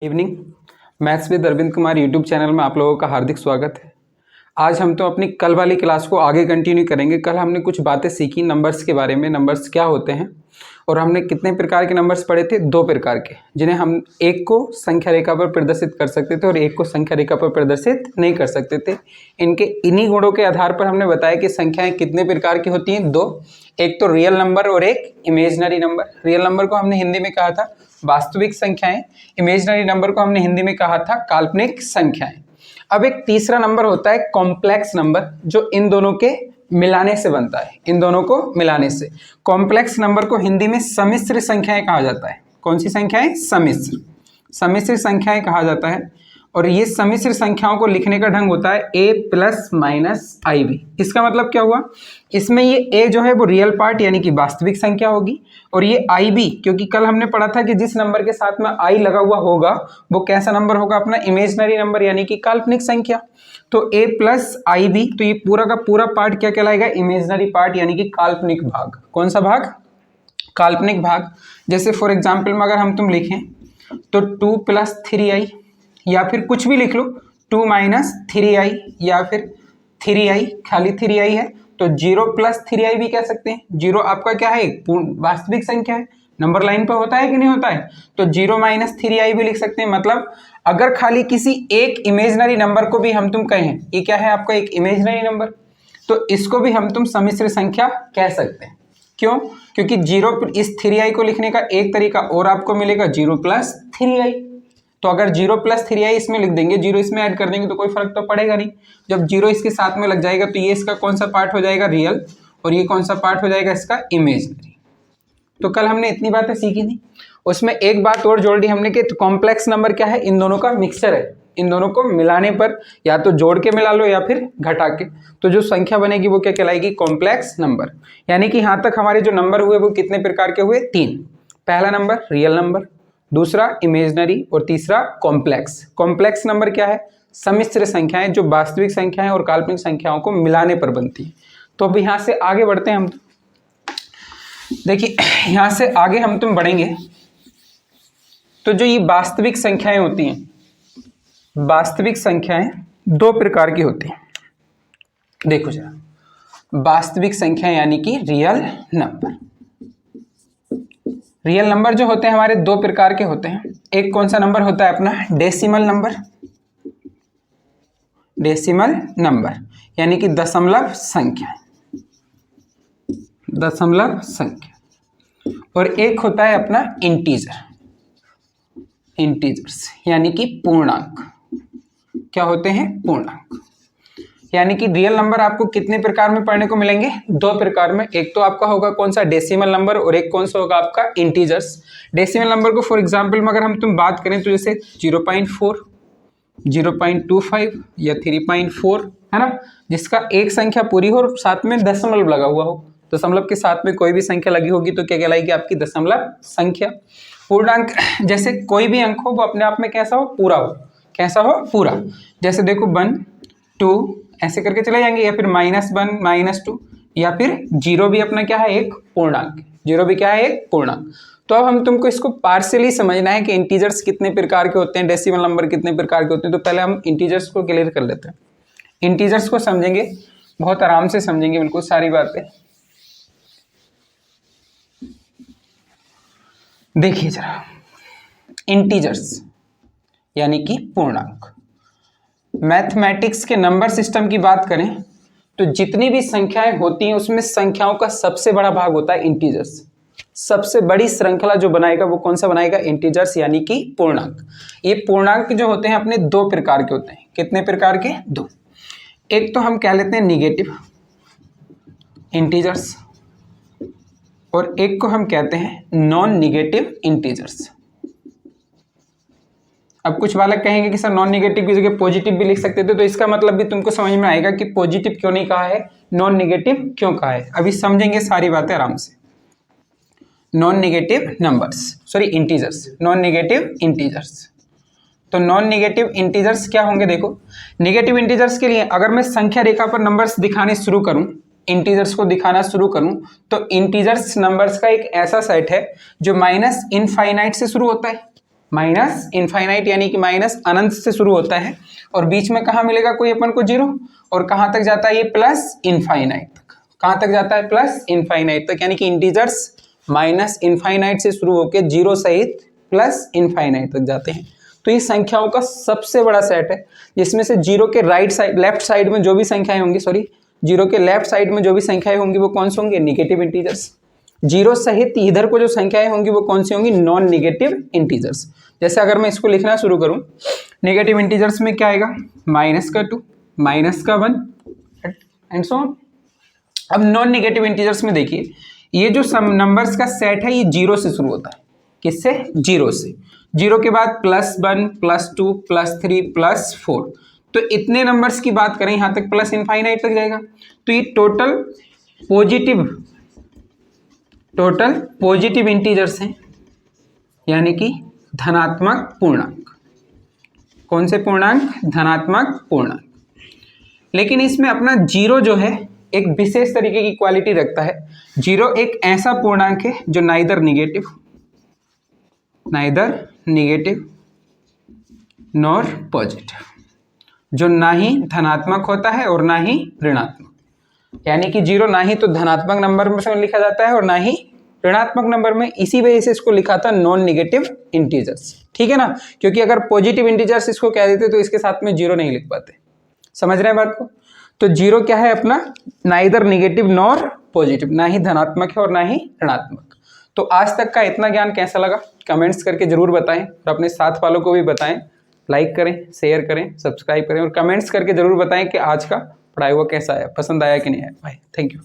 Evening. Maths with Arvind Kumar YouTube channel में आप लोगों का हार्दिक स्वागत है। आज हम तो अपनी कल वाली क्लास को आगे कंटिन्यू करेंगे। कल हमने कुछ बातें सीखी नंबर्स के बारे में, नंबर्स क्या होते हैं और हमने कितने प्रकार के नंबर्स पढ़े थे, 2 प्रकार के, जिन्हें हम एक को संख्या रेखा पर प्रदर्शित कर सकते थे और एक को संख्या रेखा पर प्रदर्शित नहीं कर सकते थे। इनके इन्हीं गुणों के आधार पर हमने बताया कि संख्याएं कितने प्रकार की होती हैं, 2। एक तो रियल नंबर और एक इमेजिनरी नंबर। रियल नंबर को हमने हिंदी में कहा था वास्तविक संख्याएं, इमेजिनरी नंबर को हमने हिंदी में कहा था काल्पनिक संख्याएं। अब एक तीसरा नंबर होता है कॉम्प्लेक्स नंबर, जो इन दोनों के मिलाने से बनता है। इन दोनों को मिलाने से कॉम्प्लेक्स नंबर को हिंदी में सम्मिश्र संख्याएं कहा जाता है। कौन सी संख्याएं? सम्मिश्र संख्याएं कहा जाता है। और ये सम्मिश्र संख्याओं को लिखने का ढंग होता है a plus minus i b. इसका मतलब क्या हुआ, इसमें ये a जो है वो रियल पार्ट यानी कि वास्तविक संख्या होगी, और ये आई बी, क्योंकि कल हमने पढ़ा था कि जिस नंबर के साथ में i लगा हुआ होगा वो कैसा नंबर होगा, अपना इमेजिनरी नंबर यानी कि काल्पनिक संख्या। तो a प्लस आई बी, तो ये पूरा का पूरा पार्ट क्या कहलाएगा? इमेजिनरी पार्ट यानी कि काल्पनिक भाग। कौन सा भाग? काल्पनिक भाग। जैसे फॉर एग्जाम्पल में अगर हम तुम लिखें तो 2 प्लस 3i, या फिर कुछ भी लिख लो 2 माइनस 3i, या फिर 3i, खाली 3i है तो 0 प्लस 3i भी कह सकते हैं। 0 आपका क्या है? वास्तविक संख्या है, नंबर लाइन पर होता है कि नहीं होता है, तो 0 माइनस 3i भी लिख सकते हैं। मतलब अगर खाली किसी एक इमेजिनरी नंबर को भी हम तुम कहें ये क्या है आपका एक इमेजिनरी नंबर, तो इसको भी हम तुम सम्मिश्र संख्या कह सकते हैं। क्यों? क्योंकि 0 इस 3i को लिखने का एक तरीका और आपको मिलेगा 0 प्लस 3i। तो अगर 0 प्लस 3i इसमें लिख देंगे, 0 इसमें ऐड कर देंगे तो कोई फर्क तो पड़ेगा नहीं। जब 0 इसके साथ में लग जाएगा तो ये इसका कौन सा पार्ट हो जाएगा? रियल, और ये कौन सा पार्ट हो जाएगा इसका? इमेजिनरी। तो कल हमने इतनी बातें सीखी थी, उसमें एक बात और जोड़ दी हमने कि कॉम्प्लेक्स नंबर क्या है? इन दोनों का मिक्सचर है। इन दोनों को मिलाने पर या तो जोड़ के मिला लो या फिर घटा के, तो जो संख्या बनेगी वो क्या कहलाएगी? Complex number. यानी कि यहाँ तक हमारे जो नंबर हुए वो कितने प्रकार के हुए? 3। पहला नंबर रियल नंबर, दूसरा इमेजिनरी, और तीसरा कॉम्प्लेक्स। कॉम्प्लेक्स नंबर क्या है? सम्मिश्र संख्याएं जो वास्तविक संख्याएं और काल्पनिक संख्याओं को मिलाने पर बनती है। तो अब यहाँ से आगे बढ़ते हैं हम। देखिए यहाँ से आगे हम तुम बढ़ेंगे तो जो ये वास्तविक संख्याएं होती हैं, वास्तविक संख्याएं 2 प्रकार की होती हैं। देखो जरा, वास्तविक संख्या यानी कि रियल नंबर। रियल नंबर जो होते हैं हमारे 2 प्रकार के होते हैं। एक कौन सा नंबर होता है? अपना डेसिमल नंबर। डेसिमल नंबर यानी कि दशमलव संख्या, दशमलव संख्या। और एक होता है अपना इंटीजर, इंटीजर्स यानी कि पूर्णांक। क्या होते हैं? पूर्णांक। यानी कि रियल नंबर आपको कितने प्रकार में पढ़ने को मिलेंगे? 2 प्रकार में। एक तो आपका होगा कौन सा? डेसिमल नंबर, और एक कौन सा होगा आपका? इंटीजर्स। डेसिमल नंबर को फॉर एग्जांपल में अगर हम तुम बात करें तो जैसे 0.4, 0.25 या 3.4, है ना, जिसका एक संख्या पूरी हो और साथ में दशमलव लगा हुआ हो। दशमलव के साथ में कोई भी संख्या लगी होगी तो क्या कहलाएगी? आपकी दशमलव संख्या। पूर्णांक जैसे कोई भी अंक हो वो अपने आप में कैसा हो? पूरा हो। कैसा हो? पूरा। जैसे देखो 1, 2 ऐसे करके चले जाएंगे, या फिर -1, -2, या फिर 0 भी अपना क्या है? एक पूर्णांक। 0 भी क्या है? एक पूर्णांक। तो अब हम तुमको इसको पार्शियली समझना है कि इंटीजर्स कितने प्रकार के होते हैं, डेसिमल नंबर कितने प्रकार के होते हैं। तो पहले हम इंटीजर्स को क्लियर कर लेते हैं। इंटीजर्स को समझेंगे, बहुत आराम से समझेंगे बिल्कुल सारी बातें। देखिए जरा, इंटीजर्स यानी कि पूर्णांक। मैथमेटिक्स के नंबर सिस्टम की बात करें तो जितनी भी संख्याएं होती हैं उसमें संख्याओं का सबसे बड़ा भाग होता है इंटीजर्स। सबसे बड़ी श्रृंखला जो बनाएगा वो कौन सा बनाएगा? इंटीजर्स यानी कि पूर्णांक। ये पूर्णांक जो होते हैं अपने 2 प्रकार के होते हैं। कितने प्रकार के? 2। एक तो हम कह लेते हैं निगेटिव इंटीजर्स, और एक को हम कहते हैं नॉन निगेटिव इंटीजर्स। अब कुछ बालक कहेंगे कि सर नॉन निगेटिव की जगह पॉजिटिव भी लिख सकते थे, तो इसका मतलब भी तुमको समझ में आएगा कि पॉजिटिव क्यों नहीं कहा है, नॉन निगेटिव क्यों कहा है। अभी समझेंगे सारी बातें आराम से। Non negative numbers, sorry integers, non negative integers. तो नॉन निगेटिव इंटीजर्स क्या होंगे? देखो, निगेटिव इंटीजर्स के लिए अगर मैं संख्या रेखा पर नंबर्स दिखाने शुरू करूं, इंटीजर्स को दिखाना शुरू करूं, तो इंटीजर्स नंबर्स का एक ऐसा सेट है जो -इनफाइनाइट से शुरू होता है। माइनस इनफाइनाइट यानी कि माइनस अनंत से शुरू होता है और बीच में कहाँ मिलेगा कोई अपन को जीरो, और कहाँ तक जाता है ये प्लस इनफाइनाइट तक। कहाँ तक जाता है प्लस इनफाइनाइट तक, यानी कि इंटीजर्स माइनस इनफाइनाइट से शुरू होकर जीरो सहित प्लस इनफाइनाइट तक जाते हैं। तो ये संख्याओं का सबसे बड़ा सेट है जिसमें से जीरो के राइट साइड लेफ्ट साइड में जो भी संख्याएं होंगी, सॉरी जीरो के लेफ्ट साइड में जो भी संख्याएं होंगी वो कौन सी होंगी, निगेटिव इंटीजर्स। जीरो सहित इधर को जो संख्याएं होंगी वो कौन सी होंगी, नॉन निगेटिव इंटीजर्स। जैसे अगर मैं इसको लिखना शुरू करूं, नेगेटिव इंटीजर्स में क्या आएगा, माइनस का 2, माइनस का 1 एंड सो ऑन। अब नॉन निगेटिव इंटीजर्स में देखिए, ये जो सम नंबर्स का सेट है ये जीरो से शुरू होता है। किससे, जीरो से। जीरो के बाद +1 +2 +3 +4, तो इतने नंबर्स की बात करें यहां तक प्लस इनफाइनाइट तक जाएगा। तो ये टोटल पॉजिटिव इंटीजर्स हैं, यानी कि धनात्मक पूर्णांक। कौन से पूर्णांक, धनात्मक पूर्णांक। लेकिन इसमें अपना जीरो जो है एक विशेष तरीके की क्वालिटी रखता है। जीरो एक ऐसा पूर्णांक है जो नाइदर निगेटिव नॉर पॉजिटिव, जो ना ही धनात्मक होता है और ना ही ऋणात्मक। यानी कि जीरो ना ही तो धनात्मक नंबर में लिखा जाता है और ना ही ऋणात्मक नंबर में। इसी वजह से इसको लिखा था नॉन निगेटिव इंटीजर्स, ठीक है ना, क्योंकि अगर पॉजिटिव इंटीजर्स इसको कह देते तो इसके साथ में जीरो नहीं लिख पाते। समझ रहे हैं बात को। तो जीरो क्या है अपना, नाइदर निगेटिव नॉर पॉजिटिव, ना ही धनात्मक है और ना ही ऋणात्मक। तो आज तक का इतना ज्ञान कैसा लगा कमेंट्स करके जरूर बताएं और अपने साथ वालों को भी बताएं। लाइक करें, शेयर करें, सब्सक्राइब करें और कमेंट्स करके जरूर बताएं कि आज का पढ़ाया हुआ कैसा आया, पसंद आया कि नहीं आया। Bye, thank you.